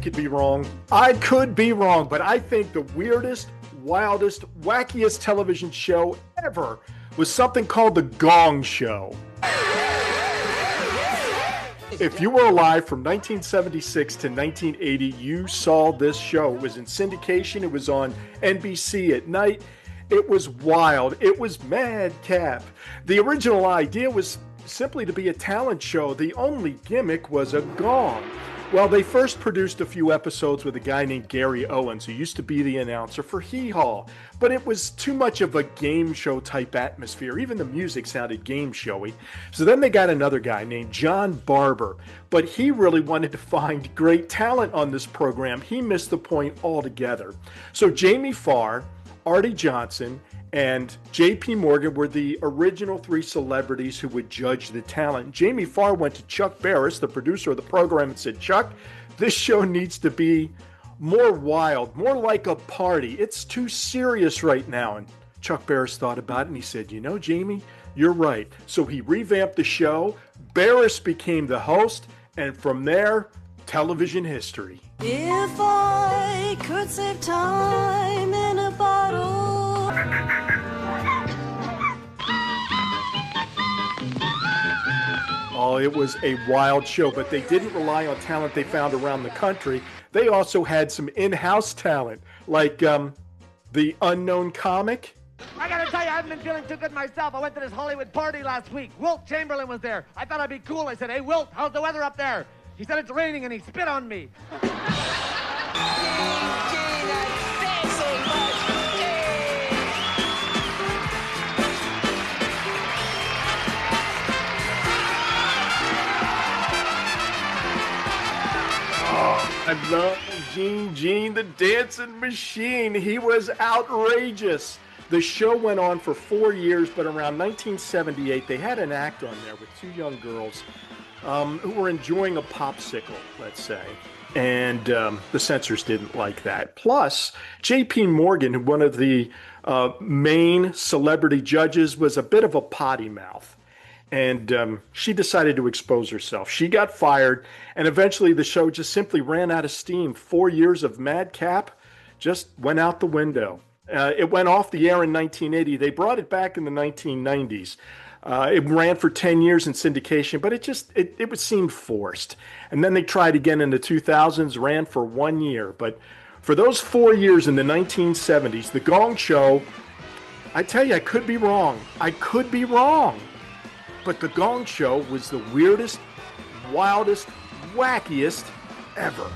could be wrong. I could be wrong, but I think the weirdest, wildest, wackiest television show ever was something called The Gong Show. If you were alive from 1976 to 1980, you saw this show. It was in syndication. It was on NBC at night. It was wild. It was madcap. The original idea was simply to be a talent show. The only gimmick was a gong. Well, they first produced a few episodes with a guy named Gary Owens, who used to be the announcer for Hee Haw. But it was too much of a game show type atmosphere. Even the music sounded game showy. So then they got another guy named John Barber. But he really wanted to find great talent on this program. He missed the point altogether. So Jamie Farr, Artie Johnson, and J.P. Morgan were the original three celebrities who would judge the talent. Jamie Farr went to Chuck Barris, the producer of the program, and said, "Chuck, this show needs to be more wild, more like a party. It's too serious right now." And Chuck Barris thought about it, and he said, "You know, Jamie, you're right." So he revamped the show. Barris became the host, and from there, television history. If I could save time in a bottle. Oh, it was a wild show, but they didn't rely on talent they found around the country. They also had some in-house talent, like the unknown comic. I gotta tell you, I haven't been feeling too good myself. I went to this Hollywood party last week. Wilt Chamberlain was there. I thought I'd be cool. I said, "Hey, Wilt, how's the weather up there?" He said it's raining, and he spit on me. I love Gene, the dancing machine. He was outrageous. The show went on for 4 years, but around 1978, they had an act on there with two young girls who were enjoying a popsicle, let's say. And the censors didn't like that. Plus, J.P. Morgan, one of the main celebrity judges, was a bit of a potty mouth. And she decided to expose herself. She got fired, and eventually the show just simply ran out of steam. 4 years of madcap just went out the window. It went off the air in 1980. They brought it back in the 1990s. It ran for 10 years in syndication, but it would seem forced. And then they tried again in the 2000s, ran for 1 year. But for those 4 years in the 1970s, The Gong Show, I tell you, I could be wrong. But The Gong Show was the weirdest, wildest, wackiest ever.